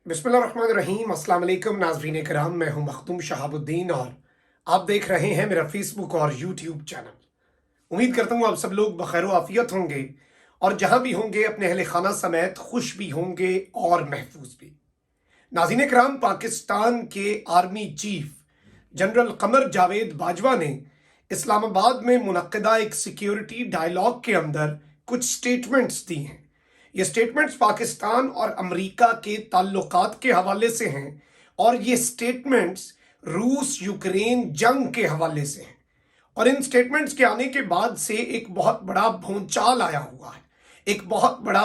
बिस्मिल्लाहिर्रहमानिर्रहीम। अस्सलाम वालेकुम नाज़रीन कराम, मैं हूं मखदूम शहाबुद्दीन और आप देख रहे हैं मेरा फेसबुक और यूट्यूब चैनल। उम्मीद करता हूं आप सब लोग बखैर आफियत होंगे और जहां भी होंगे अपने अहले खाना समेत खुश भी होंगे और महफूज भी। नाज़रीन कराम, पाकिस्तान के army chief general Qamar Javed Bajwa ने इस्लामाबाद में मुनक्किदा एक सिक्योरिटी डायलॉग के अंदर कुछ स्टेटमेंट्स दी हैं। ये स्टेटमेंट्स पाकिस्तान और अमेरिका के ताल्लुकात के हवाले से हैं और ये स्टेटमेंट्स रूस यूक्रेन जंग के हवाले से हैं। और इन स्टेटमेंट्स के आने के बाद से एक बहुत बड़ा भूचाल आया हुआ है, एक बहुत बड़ा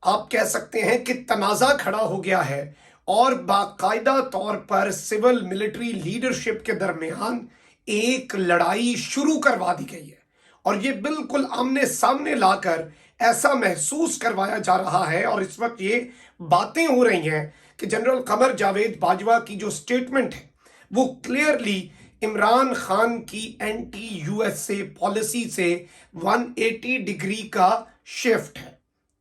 आप कह सकते हैं कि तनाज़ा खड़ा हो गया है और बाकायदा तौर पर सिविल मिलिट्री लीडरशिप के दरमियान एक लड़ाई शुरू करवा दी गई है। और ये बिल्कुल आमने सामने लाकर ऐसा महसूस करवाया जा रहा है और इस वक्त ये बातें हो रही हैं कि जनरल कमर जावेद बाजवा की जो स्टेटमेंट है वो क्लियरली इमरान खान की एंटी यूएसए पॉलिसी से 180 डिग्री का शिफ्ट है।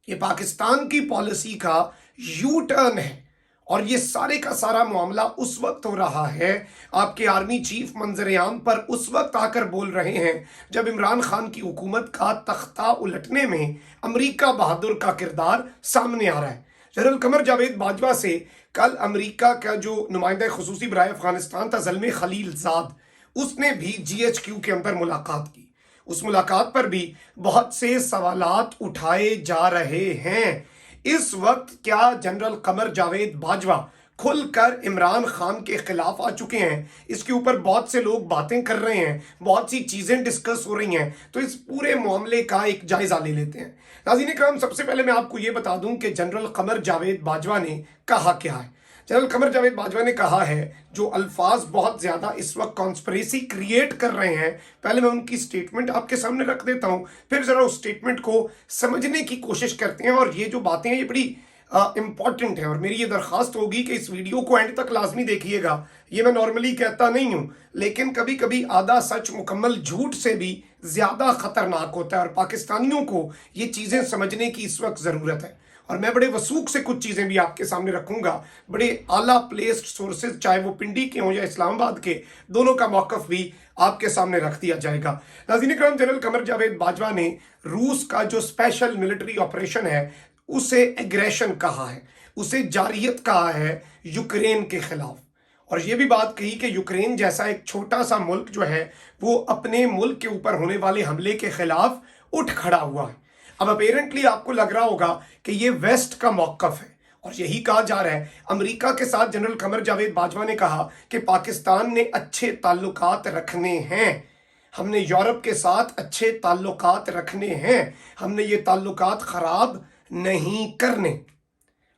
ये पाकिस्तान की पॉलिसी का यू टर्न है और ये सारे का सारा मामला उस वक्त हो रहा है, आपके आर्मी चीफ मंजर आम पर उस वक्त आकर बोल रहे हैं जब इमरान खान की हुकूमत का तख्ता उलटने में अमेरिका बहादुर का किरदार सामने आ रहा है। जनरल कमर जावेद बाजवा से कल अमेरिका का जो नुमाइंदा खुसूसी बराए अफगानिस्तान था ज़ल्मे खलीलजाद, उसने भी GHQ के अंदर मुलाकात की। उस मुलाकात पर भी बहुत से सवालात उठाए जा रहे हैं। इस वक्त क्या जनरल कमर जावेद बाजवा खुलकर इमरान खान के खिलाफ आ चुके हैं? इसके ऊपर बहुत से लोग बातें कर रहे हैं, बहुत सी चीजें डिस्कस हो रही हैं, तो इस पूरे मामले का एक जायजा ले लेते हैं। नाज़रीन करम, सबसे पहले मैं आपको यह बता दूं कि जनरल कमर जावेद बाजवा ने कहा क्या है। जनरल कमर जावेद बाजवा ने कहा है जो अल्फाज बहुत ज्यादा इस वक्त कॉन्स्पिरेसी क्रिएट कर रहे हैं। पहले मैं उनकी स्टेटमेंट आपके सामने रख देता हूं, फिर जरा उस स्टेटमेंट को समझने की कोशिश करते हैं। और ये जो बातें हैं ये बड़ी इंपॉर्टेंट है और मेरी ये दरख्वास्त होगी कि इस वीडियो को एंड तक लाजमी देखिएगा। ये मैं नॉर्मली कहता नहीं हूं, लेकिन कभी कभी आधा सच मुकम्मल झूठ से भी ज्यादा खतरनाक होता है और पाकिस्तानियों को ये चीजें समझने की इस वक्त जरूरत है। और मैं बड़े वसूख से कुछ चीज़ें भी आपके सामने रखूंगा, बड़े आला प्लेस्ड सोर्सेज, चाहे वो पिंडी के हों या इस्लामाबाद के, दोनों का मौकफ भी आपके सामने रख दिया जाएगा। नाज़रीन करम, जनरल कमर जावेद बाजवा ने रूस का जो स्पेशल मिलिट्री ऑपरेशन है उसे एग्रेशन कहा है, उसे जारियत कहा है यूक्रेन के खिलाफ। और ये भी बात कही कि यूक्रेन जैसा एक छोटा सा मुल्क जो है वो अपने मुल्क के ऊपर होने वाले हमले के खिलाफ उठ खड़ा हुआ है। अब अपेरेंटली आपको लग रहा होगा कि ये वेस्ट का मौकफ है और यही कहा जा रहा है। अमेरिका के साथ जनरल कमर जावेद बाजवा ने कहा कि पाकिस्तान ने अच्छे ताल्लुकात रखने हैं, हमने यूरोप के साथ अच्छे ताल्लुकात रखने हैं, हमने ये ताल्लुकात खराब नहीं करने।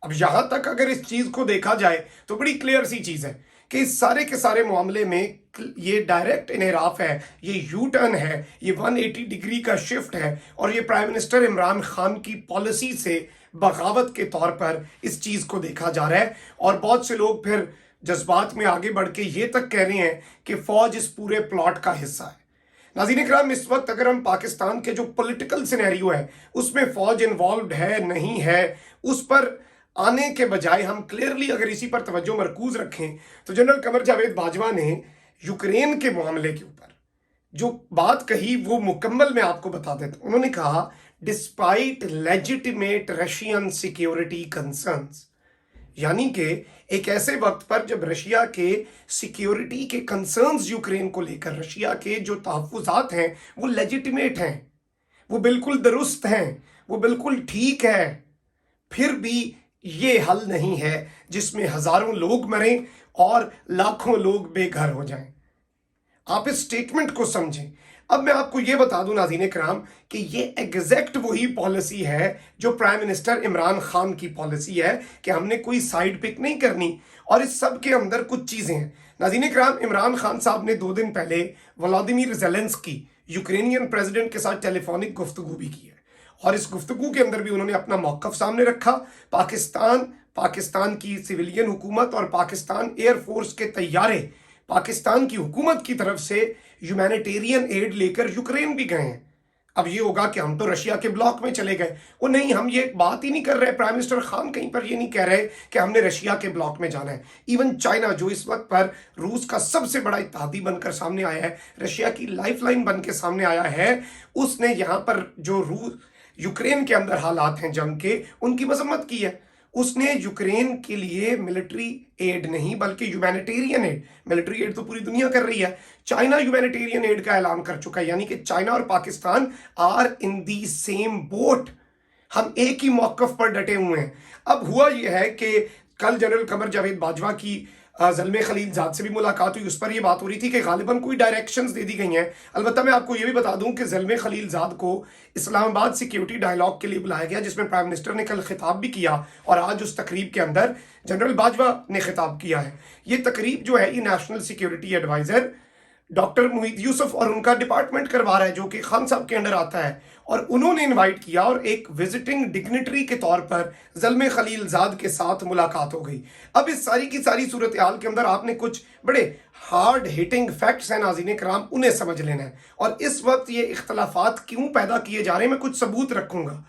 अब यहां तक अगर इस चीज को देखा जाए तो बड़ी क्लियर सी चीज है कि इस सारे के सारे मामले में ये डायरेक्ट इनहराफ है, ये यू टर्न है, ये 180 डिग्री का शिफ्ट है और ये प्राइम मिनिस्टर इमरान खान की पॉलिसी से बगावत के तौर पर इस चीज को देखा जा रहा है। और बहुत से लोग फिर जज्बात में आगे बढ़ के ये तक कह रहे हैं कि फौज इस पूरे प्लॉट का हिस्सा है। नाज़रीन इकराम, इस वक्त अगर हम पाकिस्तान के जो पॉलिटिकल सिनेरियो है उसमें फौज इन्वॉल्व है नहीं है, उस पर आने के बजाय हम क्लियरली अगर इसी पर तवज्जो मरकूज रखें तो जनरल कमर जावेद बाजवा ने यूक्रेन के मामले के ऊपर जो बात कही वो मुकम्मल मैं आपको बता देता हूं। उन्होंने कहा despite legitimate Russian security concerns, यानी कि एक ऐसे वक्त पर जब रशिया के सिक्योरिटी के कंसर्न्स यूक्रेन को लेकर, रशिया के जो तहफ़्फ़ुज़ात हैं वो लेजिटिमेट हैं, वो बिल्कुल दुरुस्त हैं, वो बिल्कुल ठीक है, फिर भी ये हल नहीं है जिसमें हजारों लोग मरें और लाखों लोग बेघर हो जाएं। आप इस स्टेटमेंट को समझें। अब मैं आपको यह बता दूं नाज़रीन कराम कि ये एग्जैक्ट वही पॉलिसी है जो प्राइम मिनिस्टर इमरान खान की पॉलिसी है कि हमने कोई साइड पिक नहीं करनी। और इस सब के अंदर कुछ चीजें हैं नाज़रीन कराम। इमरान खान साहब ने 2 दिन पहले व्लादिमीर ज़ेलेंस्की यूक्रेनियन प्रेसिडेंट के साथ टेलीफोनिक गुफ्तगू भी की है और इस गुफ्तगू के अंदर भी उन्होंने अपना मौकफ सामने रखा। पाकिस्तान की सिविलियन हुकूमत और पाकिस्तान एयरफोर्स के तैयारे पाकिस्तान की हुकूमत की तरफ से ह्यूमैनिटेरियन एड लेकर यूक्रेन भी गए हैं। अब ये होगा कि हम तो रशिया के ब्लॉक में चले गए। वो नहीं, हम ये बात ही नहीं कर रहे, प्राइम मिनिस्टर खान कहीं पर ये नहीं कह रहे कि हमने रशिया के ब्लॉक में जाना है। इवन चाइना, जो इस वक्त पर रूस का सबसे बड़ा इत्तेहादी बनकर सामने आया है, रशिया की लाइफलाइन बन के सामने आया है, उसने यहाँ पर जो रूस यूक्रेन के अंदर हालात हैं जंग के, उनकी मजम्मत की है। उसने यूक्रेन के लिए मिलिट्री एड नहीं बल्कि ह्यूमैनिटेरियन एड, मिलिट्री एड तो पूरी दुनिया कर रही है, चाइना ह्यूमैनिटेरियन एड का ऐलान कर चुका है। यानी कि चाइना और Pakistan are in the same boat, हम एक ही मौकफ पर डटे हुए हैं। अब हुआ यह है कि कल जनरल कमर जावेद बाजवा की ज़ल्मे खलीलजाद से भी मुलाकात हुई, उस पर यह बात हो रही थी कि गालिबन कोई डायरेक्शंस दे दी गई हैं। अलबत्ता मैं आपको यह भी बता दूं कि ज़ल्मे खलीलजाद को इस्लामाबाद सिक्योरिटी डायलॉग के लिए बुलाया गया, जिसमें प्राइम मिनिस्टर ने कल खिताब भी किया और आज उस तकरीब के अंदर जनरल बाजवा ने खिताब किया है। ये तकरीब जो है ये national security advisor doctor Moeed Yusuf और उनका डिपार्टमेंट करवा रहा है, जो कि खान साहब के अंडर आता है, और उन्होंने इनवाइट किया और एक विजिटिंग डिग्निटरी के तौर पर ज़ल्मे खलीलजाद के साथ मुलाकात हो गई। अब इस सारी की सारी सूरत हाल के अंदर आपने कुछ बड़े हार्ड हिटिंग फैक्ट्स हैं नाज़रीन कराम, उन्हें समझ लेना है। और इस वक्त ये इख्तलाफात क्यों पैदा किए जा रहे हैं, मैं कुछ सबूत रखूंगा।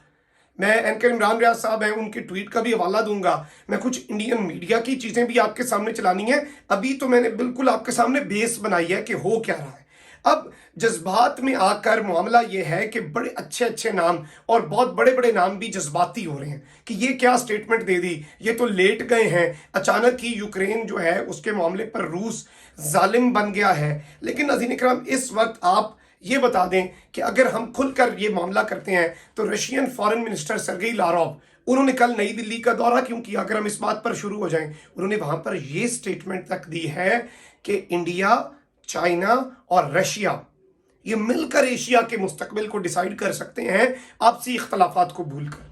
मैं एंकर इमरान रियाज साहब हैं, उनके ट्वीट का भी हवाला दूंगा। मैं कुछ इंडियन मीडिया की चीज़ें भी आपके सामने चलानी है। अभी तो मैंने बिल्कुल आपके सामने बेस बनाई है कि हो क्या रहा है। अब जज्बात में आकर मामला ये है कि बड़े अच्छे अच्छे नाम और बहुत बड़े बड़े नाम भी जज्बाती हो रहे हैं कि ये क्या स्टेटमेंट दे दी, ये तो लेट गए हैं, अचानक ही यूक्रेन जो है उसके मामले पर रूस जालिम बन गया है। लेकिन नाज़रीन इकराम, इस वक्त आप ये बता दें कि अगर हम खुलकर ये मामला करते हैं तो रशियन फॉरेन मिनिस्टर सरगेई लारोव, उन्होंने कल नई दिल्ली का दौरा क्यों किया, अगर हम इस बात पर शुरू हो जाएं, उन्होंने वहां पर ये स्टेटमेंट तक दी है कि इंडिया, चाइना और रशिया ये मिलकर एशिया के मुस्तकबिल को डिसाइड कर सकते हैं आपसी इख्तलाफात को भूलकर।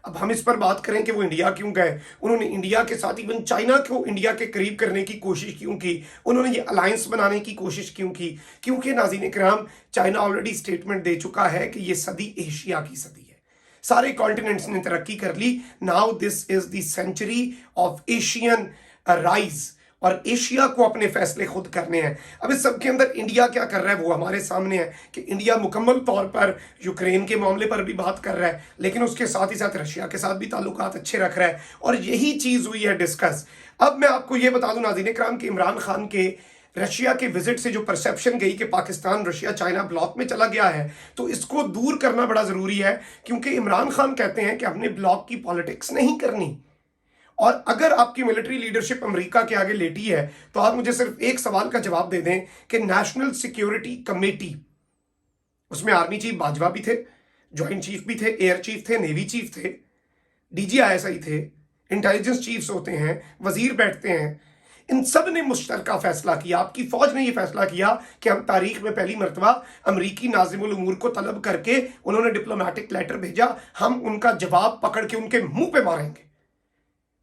अब हम इस पर बात करें कि वो इंडिया क्यों गए, उन्होंने इंडिया के साथ इवन चाइना को इंडिया के करीब करने की कोशिश क्यों की, उन्होंने ये अलायंस बनाने की कोशिश क्यों की, क्योंकि नाज़रीन इकराम, चाइना ऑलरेडी स्टेटमेंट दे चुका है कि ये सदी एशिया की सदी है। सारे कॉन्टिनेंट्स ने तरक्की कर ली, now this is the century of Asian rise, और एशिया को अपने फैसले खुद करने हैं। अब इस सब के अंदर इंडिया क्या कर रहा है वो हमारे सामने है कि इंडिया मुकम्मल तौर पर यूक्रेन के मामले पर भी बात कर रहा है, लेकिन उसके साथ ही साथ रशिया के साथ भी ताल्लुकात अच्छे रख रहा है, और यही चीज़ हुई है डिस्कस। अब मैं आपको ये बता दूं नाज़रीन इकराम कि इमरान खान के रशिया के विजिट से जो परसेप्शन गई कि पाकिस्तान रशिया चाइना ब्लॉक में चला गया है, तो इसको दूर करना बड़ा ज़रूरी है, क्योंकि इमरान खान कहते हैं कि हमने ब्लॉक की पॉलिटिक्स नहीं करनी। और अगर आपकी मिलिट्री लीडरशिप अमेरिका के आगे लेटी है तो आप मुझे सिर्फ एक सवाल का जवाब दे दें कि नेशनल सिक्योरिटी कमेटी, उसमें आर्मी चीफ बाजवा भी थे, ज्वाइंट चीफ भी थे, एयर चीफ थे, नेवी चीफ थे, DGISI थे, इंटेलिजेंस चीफ्स होते हैं, वजीर बैठते हैं, इन सब ने मुश्तरका फैसला किया। आपकी फौज ने यह फैसला किया कि हम तारीख में पहली मरतबा अमरीकी नाज़िमुल उमूर को तलब करके, उन्होंने डिप्लोमेटिक लेटर भेजा, हम उनका जवाब पकड़ के उनके मुंह पे मारेंगे।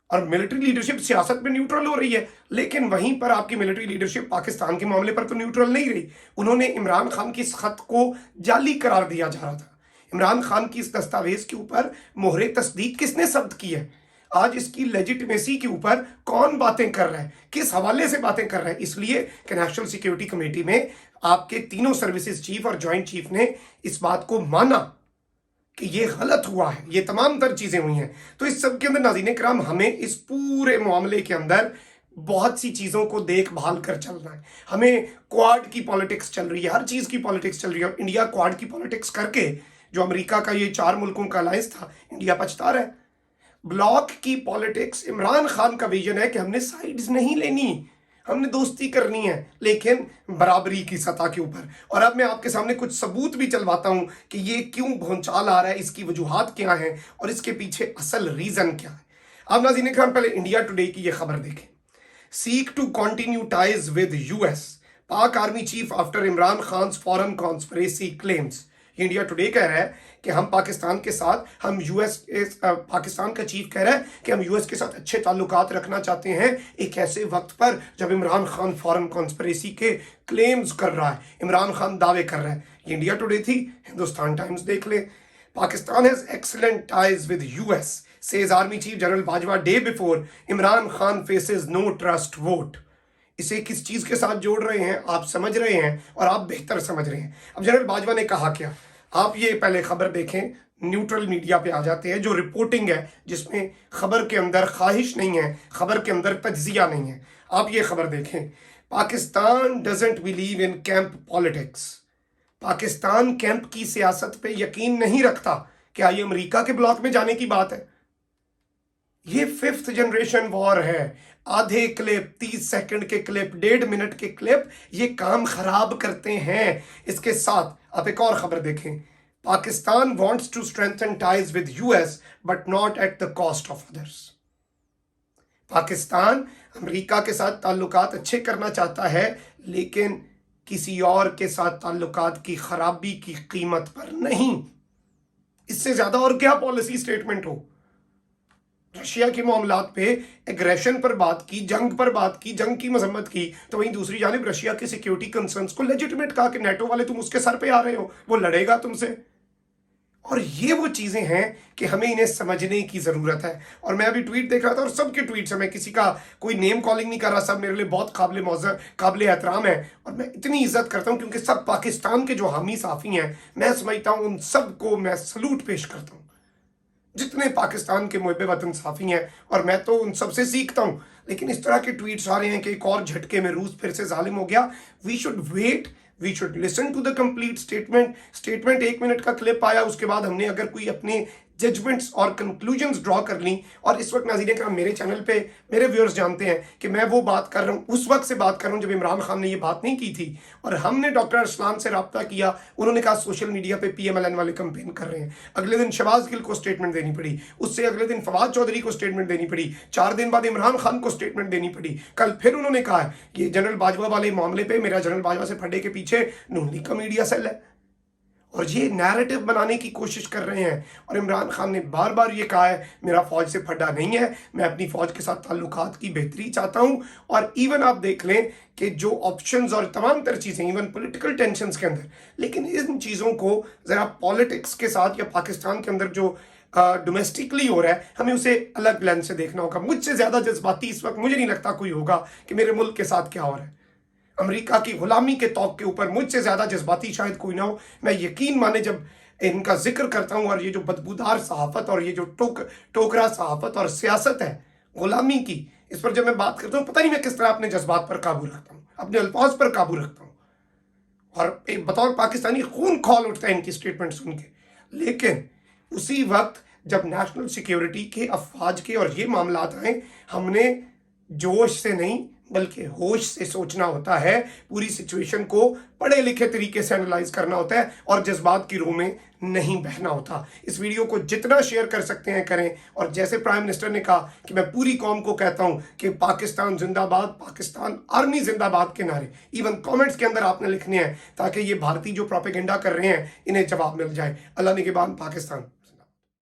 और मिलिट्री लीडरशिप सियासत में न्यूट्रल हो रही है, लेकिन वहीं पर आपकी मिलिट्री लीडरशिप पाकिस्तान के मामले पर तो न्यूट्रल नहीं रही। उन्होंने इमरान खान की इस खत को जाली करार दिया जा रहा था। इमरान खान की इस दस्तावेज के ऊपर मोहरे तस्दीक किसने सब्त की है, आज इसकी लेजिटिमेसी के ऊपर कौन बातें कर रहा है, किस हवाले से बातें कर रहा है, इसलिए कि नेशनल सिक्योरिटी कमेटी में आपके तीनों सर्विसेज चीफ और ज्वाइंट चीफ ने इस बात को माना कि ये गलत हुआ है, ये तमाम तर चीजें हुई हैं। तो इस सब के अंदर नाज़रीन कराम, हमें इस पूरे मामले के अंदर बहुत सी चीज़ों को देखभाल कर चलना है। हमें क्वाड की पॉलिटिक्स चल रही है, हर चीज़ की पॉलिटिक्स चल रही है। इंडिया क्वाड की पॉलिटिक्स करके जो अमेरिका का ये 4 मुल्कों का अलायंस था, इंडिया पछता रहा है। ब्लॉक की पॉलिटिक्स, इमरान खान का विजन है कि हमने साइड्स नहीं लेनी, हमने दोस्ती करनी है, लेकिन बराबरी की सतह के ऊपर। और अब मैं आपके सामने कुछ सबूत भी चलवाता हूं कि ये क्यों भूचाल आ रहा है, इसकी वजूहात क्या हैं और इसके पीछे असल रीजन क्या है। अब नाज़रीन खान, पहले इंडिया टुडे की ये खबर देखें। Seek to continue ties with US, Pak army chief after Imran Khan foreign conspiracy claims. India Today कह रहा है कि हम पाकिस्तान के साथ, हम पाकिस्तान का चीफ कह रहा है कि हम US के साथ अच्छे ताल्लुकात रखना चाहते हैं एक ऐसे वक्त पर जब इमरान खान फॉरेन कॉन्स्पिरेसी के क्लेम्स कर रहा है, इमरान खान दावे कर रहा है। ये इंडिया टुडे थी, हिंदुस्तान टाइम्स देख ले। Pakistan has excellent ties with US, says army chief general Bajwa day before Imran Khan faces no trust vote. इसे किस चीज के साथ जोड़ रहे हैं आप समझ रहे हैं और आप बेहतर समझ रहे हैं। अब जनरल बाजवा ने कहा क्या, आप ये पहले खबर देखें, न्यूट्रल मीडिया पे आ जाते हैं, जो रिपोर्टिंग है जिसमें खबर के अंदर ख्वाहिश नहीं है, खबर के अंदर तज्जिया नहीं है। आप ये खबर देखें, Pakistan doesn't believe in camp politics. Pakistan camp की सियासत पे यकीन नहीं रखता। क्या ये अमेरिका के ब्लॉक में जाने की बात है? ये 5th जनरेशन वॉर है। आधे क्लिप, 30 सेकंड के क्लिप, 1.5 मिनट के क्लिप ये काम खराब करते हैं। इसके साथ आप एक और खबर देखें, Pakistan wants to strengthen ties with US but not at the cost of others. Pakistan America के साथ ताल्लुकात अच्छे करना चाहता है, लेकिन किसी और के साथ ताल्लुकात की खराबी की कीमत पर नहीं। इससे ज्यादा और क्या पॉलिसी स्टेटमेंट हो? रशिया के मामलात पे एग्रेशन पर बात की, जंग पर बात की, जंग की मजम्मत की, तो वहीं दूसरी जानिब रशिया के सिक्योरिटी कंसर्न्स को लेजिटिमेट कहा कि नेटो वाले तुम उसके सर पे आ रहे हो, वो लड़ेगा तुमसे। और ये वो चीजें हैं कि हमें इन्हें समझने की जरूरत है। और मैं अभी ट्वीट देख रहा था और सबके ट्वीट से, मैं किसी का कोई नेम कॉलिंग नहीं कर रहा, सब मेरे लिए बहुत काबिल मौजूद, काबिल एहतराम है और मैं इतनी इज्जत करता हूं क्योंकि सब पाकिस्तान के जो हामी साफी हैं, मैं समझता हूं उन सबको मैं सलूट पेश करता हूं, जितने पाकिस्तान के मुहब्बे वतन साफी हैं, और मैं तो उन सबसे सीखता हूं। लेकिन इस तरह के ट्वीट्स आ रहे हैं कि एक और झटके में रूस फिर से जालिम हो गया। We should wait, we should listen to the complete statement 1 minute का क्लिप आया, उसके बाद हमने अगर कोई अपने जजमेंट्स और कंक्लूजन्स ड्रॉ कर ली। और इस वक्त नाज़रीन करम, मेरे चैनल पे मेरे व्यूअर्स जानते हैं कि मैं वो बात कर रहा हूँ, उस वक्त से बात कर रहा हूँ जब इमरान खान ने ये बात नहीं की थी और हमने डॉक्टर अरसलान से रब्ता किया। उन्होंने कहा सोशल मीडिया पे PMLN वाले कंपेन कर रहे हैं। अगले दिन शहबाज गिल को स्टेटमेंट देनी पड़ी, उससे अगले दिन फवाद चौधरी को स्टेटमेंट देनी पड़ी, 4 दिन बाद इमरान खान को स्टेटमेंट देनी पड़ी। कल फिर उन्होंने कहा कि जनरल बाजवा वाले मामले पर मेरा जनरल बाजवा से फड्डे के पीछे नून लीग का मीडिया सेल है और ये नैरेटिव बनाने की कोशिश कर रहे हैं। और इमरान खान ने बार बार ये कहा है मेरा फौज से फड्डा नहीं है, मैं अपनी फौज के साथ ताल्लुकात की बेहतरी चाहता हूं। और इवन आप देख लें कि जो ऑप्शंस और तमाम तर चीज़ें, इवन पॉलिटिकल टेंशंस के अंदर, लेकिन इन चीज़ों को ज़रा पॉलिटिक्स के साथ या पाकिस्तान के अंदर जो डोमेस्टिकली हो रहा है, हमें उसे अलग लेंस से देखना होगा। मुझसे ज़्यादा जज्बाती इस वक्त मुझे नहीं लगता कोई होगा कि मेरे मुल्क के साथ क्या हो रहा है। अमेरिका की गुलामी के तौक के ऊपर मुझसे ज्यादा जज्बाती शायद कोई ना हो। मैं यकीन माने जब इनका जिक्र करता हूं, और ये जो बदबूदार सहाफत और ये जो टोकरा सहाफत और सियासत है गुलामी की, इस पर जब मैं बात करता हूं, पता नहीं मैं किस तरह अपने जज्बात पर काबू रखता हूं, अपने अल्फाज पर काबू रखता हूं, और एक बतौर पाकिस्तानी खून खौल उठता है इनकी स्टेटमेंट सुन के। लेकिन उसी वक्त जब नेशनल सिक्योरिटी के, अफवाज के और ये मामलात आए, हमने जोश से नहीं बल्कि होश से सोचना होता है, पूरी सिचुएशन को पढ़े लिखे तरीके से एनालाइज करना होता है और जज्बात की रूह में नहीं बहना होता। इस वीडियो को जितना शेयर कर सकते हैं करें। और जैसे प्राइम मिनिस्टर ने कहा कि मैं पूरी कौम को कहता हूं कि पाकिस्तान जिंदाबाद, पाकिस्तान आर्मी जिंदाबाद के नारे इवन कमेंट्स के अंदर आपने लिखने हैं ताकि ये भारतीय जो प्रोपेगेंडा कर रहे हैं इन्हें जवाब मिल जाए। अल्लाह निगहबान पाकिस्तान।